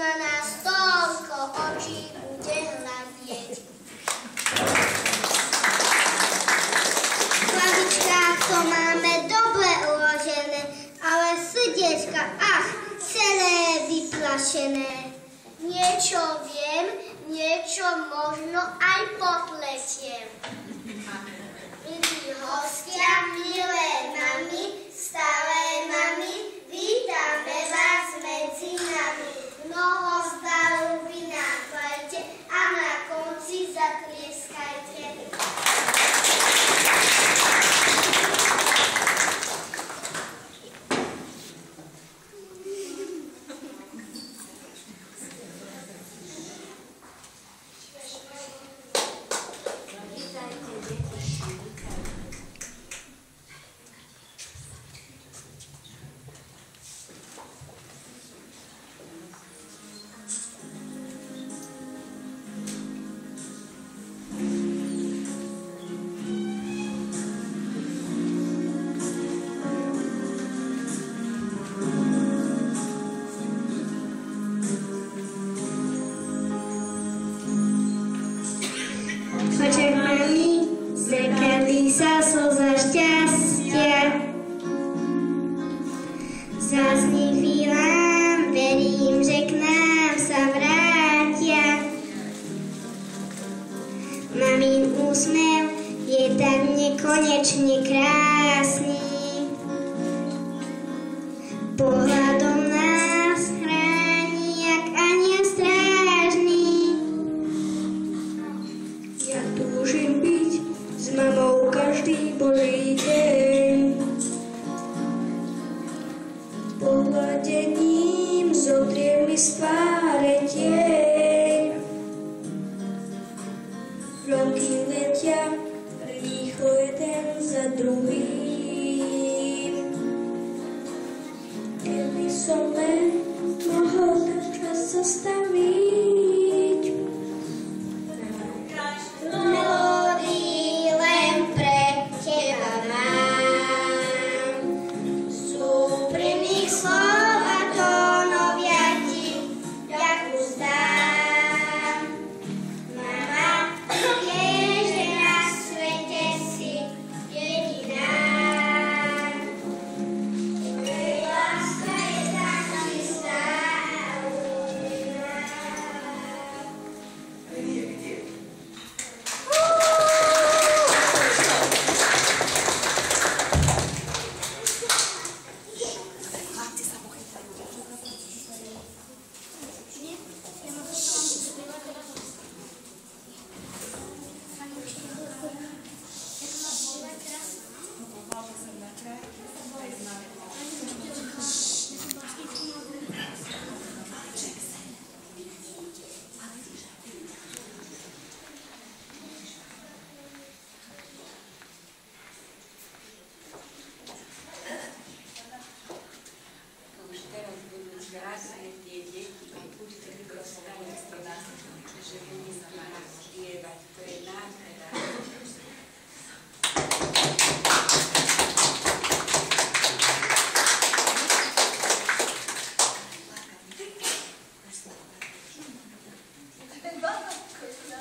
na nás toľko očí bude hľadieť. V hlavičkách to máme dobre uložené, ale srdiečka, celé vyplašené. Niečo viem, niečo možno aj potletiem. Milí hostia, milé mami, stále mami, vítame vás medzi nami. Mnoho zdaru vy nám dajte a na konci zatlieskajte.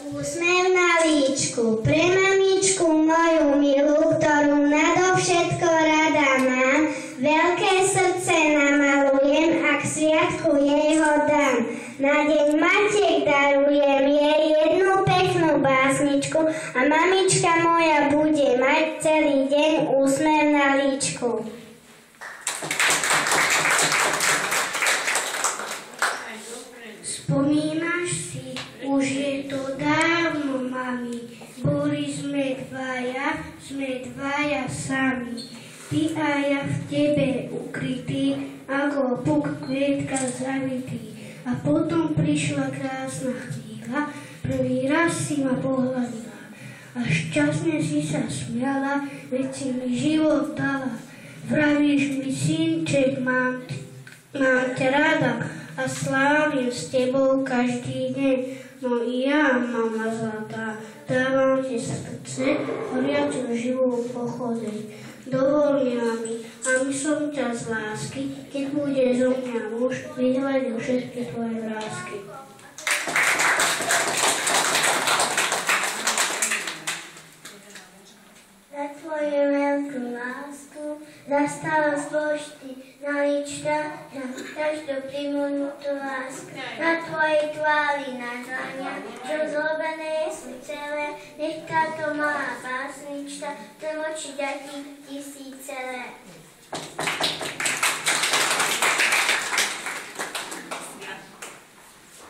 Úsmev na líčku pre mamičku moju milú, ktorú nadovšetko rada mám. Veľké srdce namalujem a k sviatku jej ho dám. Na deň matiek darujem jej jednu peknú básničku a mamička moja bude mať celý deň úsmev na líčku. Spomínaš si, už je to dávno, mami, boli sme dvaja sami. Ty a ja v tebe ukrytý, ako puk kvietka zavitý. A potom prišla krásna chvíľa, prvý raz si ma pohľadila. A šťastne si sa smiala, veď si mi život dala. Vravíš mi, synček, mám ťa rada a slávim s tebou každý deň. No i ja, mama zlatá, dávam ti srdce, horiacu živú pochodeň. Dovol mi, aby som ťa z lásky, keď bude zo mňa muž, vyhľadil všetky tvoje vrásky. Za tvoju veľkú lásku, za starosť Božty, nalička, za každú primunutú lásku, na tvojej tvári, na dlaniach, čo zlobené sú celé, nech táto malá básnička, tlmočí ďaký tisícele.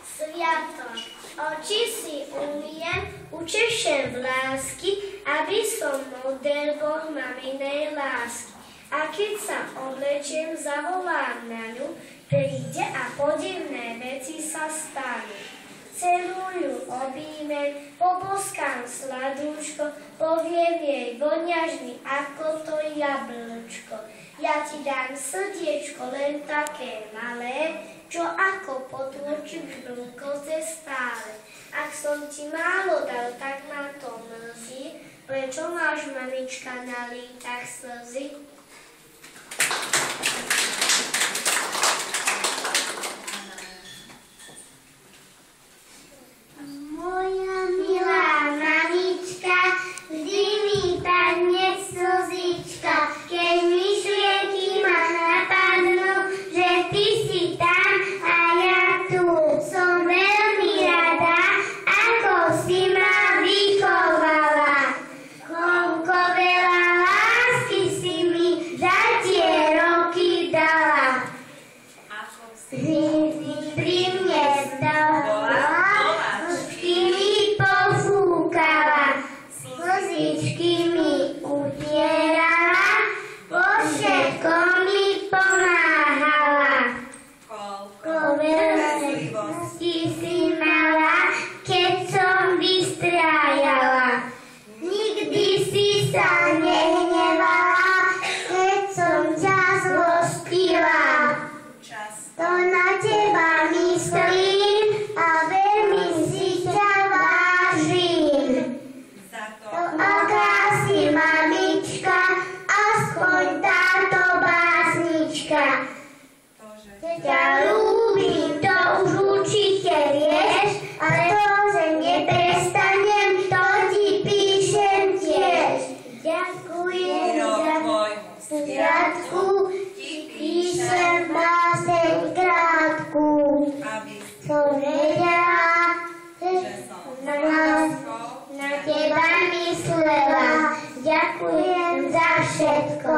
Sviatok. Oči si umiem, učešem v lásky, aby som model Boh maminej lásky. A keď sa oblečiem, zavolám na ňu, príde a podivné veci sa stanú. Celujú, objímem, poboskám sladúčko, poviem jej voňažný ako to jablčko. Ja ti dám srdiečko len také malé, čo ako potôčik v koze stále. Ak som ti málo dal, tak ma to mrzí, prečo máš, mamička, na lítach slzy? Moja milá mamička, vždy mi padne slzička, keď myšlienky ma napadnú, že ty si tam a ja tu. Som veľmi rada, ako si ma vychovala. Koľko veľa lásky si mi za tie roky dala. Hviezdy pri mne stala, ručky mi pofúkala, slzičky mi utierala, vo všetkom mi pomáhala. Koľko veľkosti si mala, keď som vystrájala. Nikdy si sa nehnevala, keď som ťa zlostila. To na teba myslím a veľmi si ťa vážim. To aká si mamička, aspoň táto básnička. Ťa ľúbim, to už určite vieš, ale to, že neprestanem, to ti píšem tiež. Ďakujem za sviatku, ti píšem báseň krátku. Som vedela, že som na teba myslela. Ďakujem za všetko.